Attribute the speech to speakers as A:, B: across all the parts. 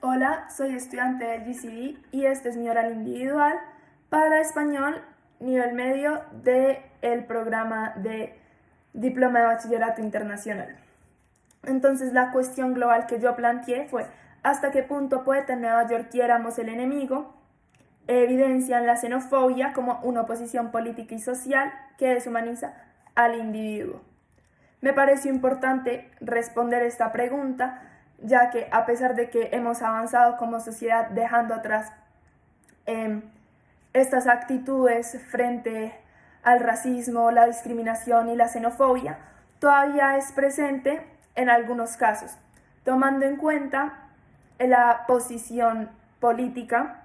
A: Hola, soy estudiante del GCD y este es mi oral individual para español nivel medio del programa de Diploma de Bachillerato Internacional. Entonces la cuestión global que yo planteé fue ¿hasta qué punto Poeta en Nueva York y Éramos el enemigo evidencian la xenofobia como una oposición política y social que deshumaniza al individuo? Me pareció importante responder esta pregunta, ya que a pesar de que hemos avanzado como sociedad dejando atrás estas actitudes frente al racismo, la discriminación y la xenofobia, todavía es presente en algunos casos, tomando en cuenta la posición política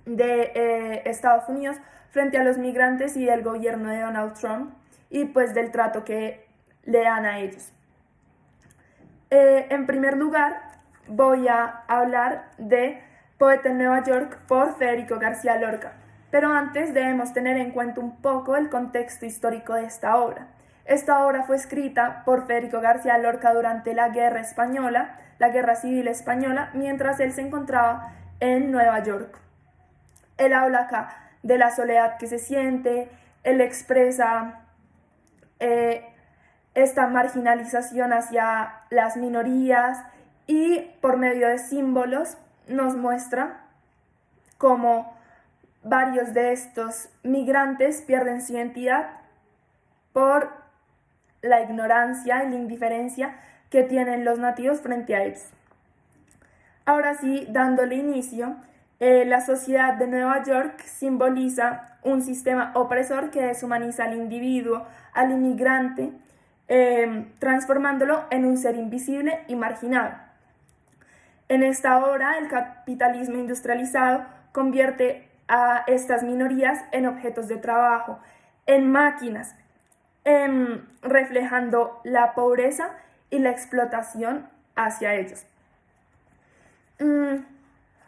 A: de Estados Unidos frente a los migrantes y del gobierno de Donald Trump y pues del trato que le dan a ellos. En primer lugar, voy a hablar de Poeta en Nueva York por Federico García Lorca, pero antes debemos tener en cuenta un poco el contexto histórico de esta obra. Esta obra fue escrita por Federico García Lorca durante la Guerra Española, la Guerra Civil Española, mientras él se encontraba en Nueva York. Él habla acá de la soledad que se siente, él expresa esta marginalización hacia las minorías y por medio de símbolos nos muestra cómo varios de estos migrantes pierden su identidad por la ignorancia y la indiferencia que tienen los nativos frente a ellos. Ahora sí, dándole inicio, la sociedad de Nueva York simboliza un sistema opresor que deshumaniza al individuo, al inmigrante, transformándolo en un ser invisible y marginado. En esta obra, el capitalismo industrializado convierte a estas minorías en objetos de trabajo, en máquinas, reflejando la pobreza y la explotación hacia ellos.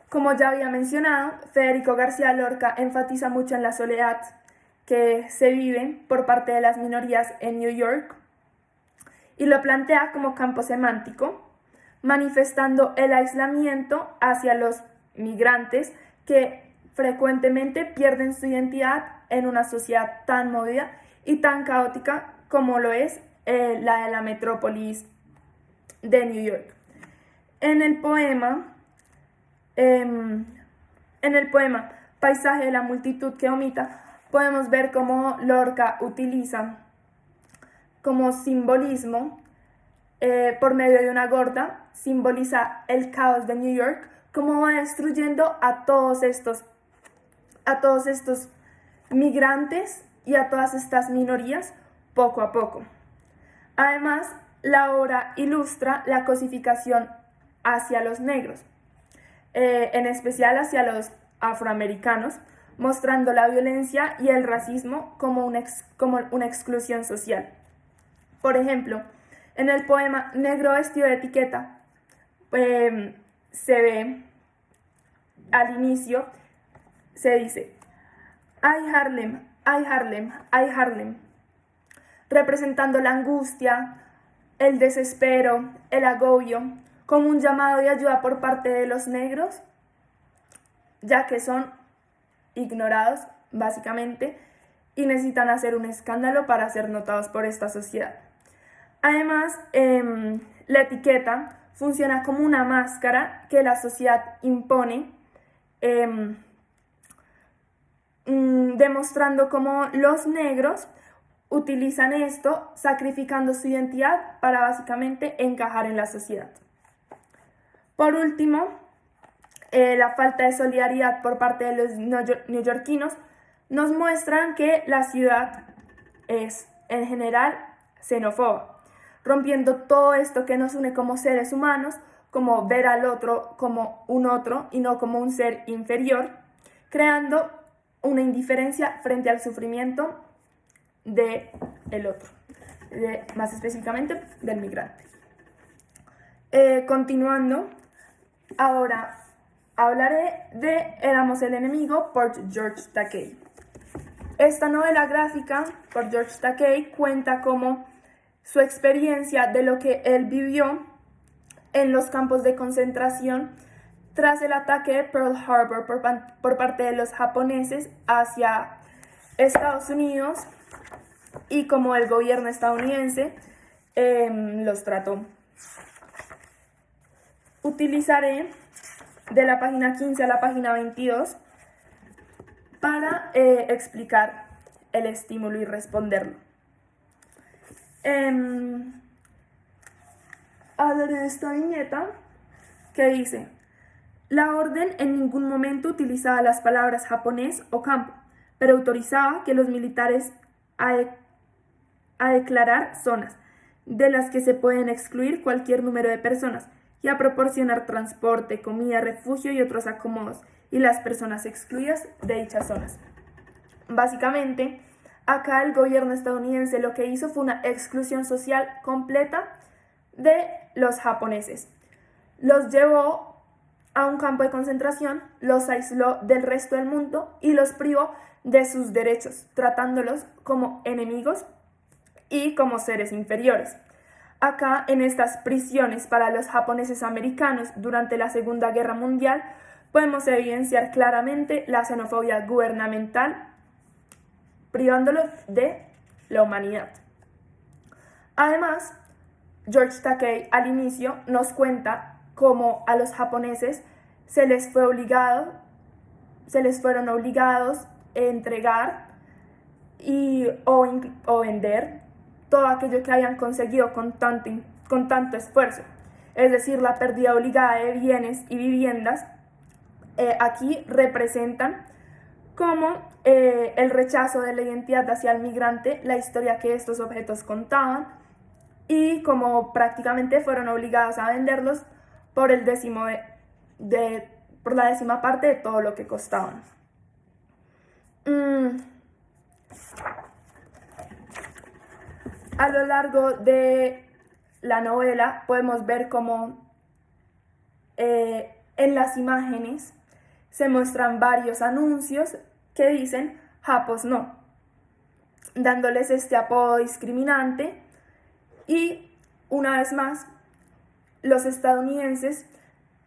A: Como ya había mencionado, Federico García Lorca enfatiza mucho en la soledad que se vive por parte de las minorías en New York y lo plantea como campo semántico, manifestando el aislamiento hacia los migrantes que frecuentemente pierden su identidad en una sociedad tan movida y tan caótica como lo es la de la metrópolis de New York. En el poema Paisaje de la multitud que vomita, podemos ver cómo Lorca utiliza como simbolismo, por medio de una gorda, simboliza el caos de New York, cómo va destruyendo a todos estos migrantes y a todas estas minorías poco a poco. Además, la obra ilustra la cosificación hacia los negros, en especial hacia los afroamericanos, mostrando la violencia y el racismo como una exclusión social. Por ejemplo, en el poema Negro vestido de etiqueta, se ve al inicio, se dice: "Ay Harlem, ay Harlem, ay Harlem", representando la angustia, el desespero, el agobio, como un llamado de ayuda por parte de los negros, ya que son ignorados, básicamente, y necesitan hacer un escándalo para ser notados por esta sociedad. Además, la etiqueta funciona como una máscara que la sociedad impone, demostrando cómo los negros utilizan esto, sacrificando su identidad para básicamente encajar en la sociedad. Por último, la falta de solidaridad por parte de los neoyorquinos nos muestran que la ciudad es, en general, xenófoba, rompiendo todo esto que nos une como seres humanos, como ver al otro como un otro y no como un ser inferior, creando una indiferencia frente al sufrimiento del otro, más específicamente del migrante. Continuando, ahora hablaré de Éramos el enemigo por George Takei. Esta novela gráfica por George Takei cuenta cómo su experiencia de lo que él vivió en los campos de concentración tras el ataque de Pearl Harbor por parte de los japoneses hacia Estados Unidos y como el gobierno estadounidense los trató. Utilizaré de la página 15 a la página 22 para explicar el estímulo y responderlo. Hablaré esta viñeta que dice: la orden en ningún momento utilizaba las palabras japonés o campo, pero autorizaba que los militares a declarar zonas, de las que se pueden excluir cualquier número de personas, y a proporcionar transporte, comida, refugio y otros acomodos, y las personas excluidas de dichas zonas. Básicamente, acá el gobierno estadounidense lo que hizo fue una exclusión social completa de los japoneses. Los llevó a un campo de concentración, los aisló del resto del mundo y los privó de sus derechos, tratándolos como enemigos y como seres inferiores. Acá, en estas prisiones para los japoneses americanos durante la Segunda Guerra Mundial, podemos evidenciar claramente la xenofobia gubernamental, privándolos de la humanidad. Además, George Takei al inicio nos cuenta cómo a los japoneses se les fueron obligados a entregar o vender todo aquello que habían conseguido con tanto esfuerzo. Es decir, la pérdida obligada de bienes y viviendas aquí representan como el rechazo de la identidad hacia el migrante, la historia que estos objetos contaban, y como prácticamente fueron obligados a venderlos por por la décima parte de todo lo que costaban. A lo largo de la novela podemos ver cómo en las imágenes se muestran varios anuncios que dicen "Japos no", dándoles este apodo discriminante, y una vez más los estadounidenses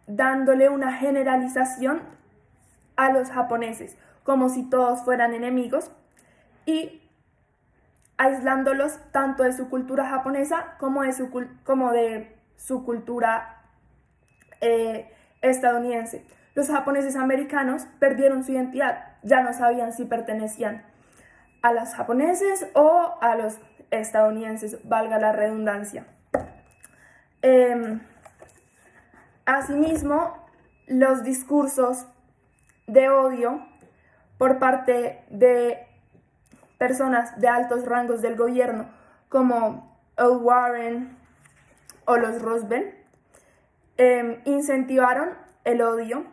A: dándole una generalización a los japoneses, como si todos fueran enemigos, y aislándolos tanto de su cultura japonesa como de su cultura estadounidense. Los japoneses americanos perdieron su identidad, ya no sabían si pertenecían a los japoneses o a los estadounidenses, valga la redundancia. Asimismo, los discursos de odio por parte de personas de altos rangos del gobierno como Earl Warren o los Roosevelt incentivaron el odio,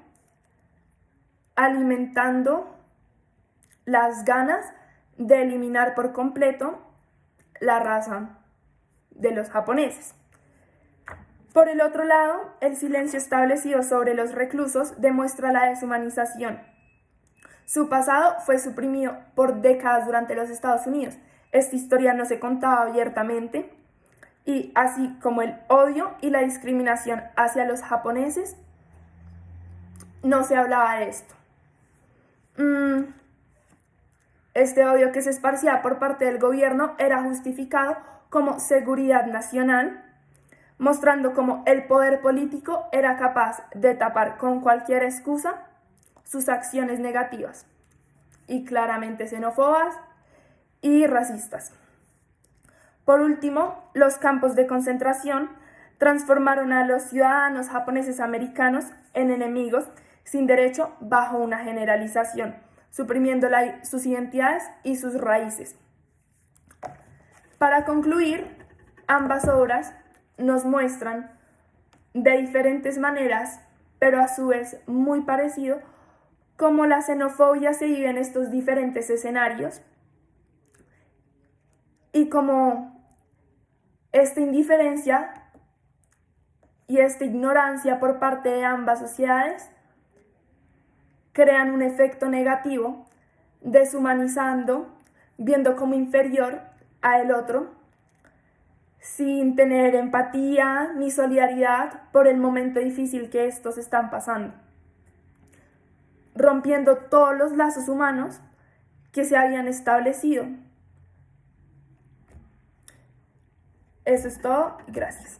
A: alimentando las ganas de eliminar por completo la raza de los japoneses. Por el otro lado, el silencio establecido sobre los reclusos demuestra la deshumanización. Su pasado fue suprimido por décadas durante los Estados Unidos. Esta historia no se contaba abiertamente, y así como el odio y la discriminación hacia los japoneses, no se hablaba de esto. Este odio que se esparcía por parte del gobierno era justificado como seguridad nacional, mostrando cómo el poder político era capaz de tapar con cualquier excusa sus acciones negativas y claramente xenófobas y racistas. Por último, los campos de concentración transformaron a los ciudadanos japoneses americanos en enemigos sin derecho bajo una generalización, suprimiendo sus identidades y sus raíces. Para concluir, ambas obras nos muestran de diferentes maneras, pero a su vez muy parecido, cómo la xenofobia se vive en estos diferentes escenarios y cómo esta indiferencia y esta ignorancia por parte de ambas sociedades crean un efecto negativo, deshumanizando, viendo como inferior a el otro, sin tener empatía ni solidaridad por el momento difícil que estos están pasando. rompiendo todos los lazos humanos que se habían establecido. Eso es todo. Gracias.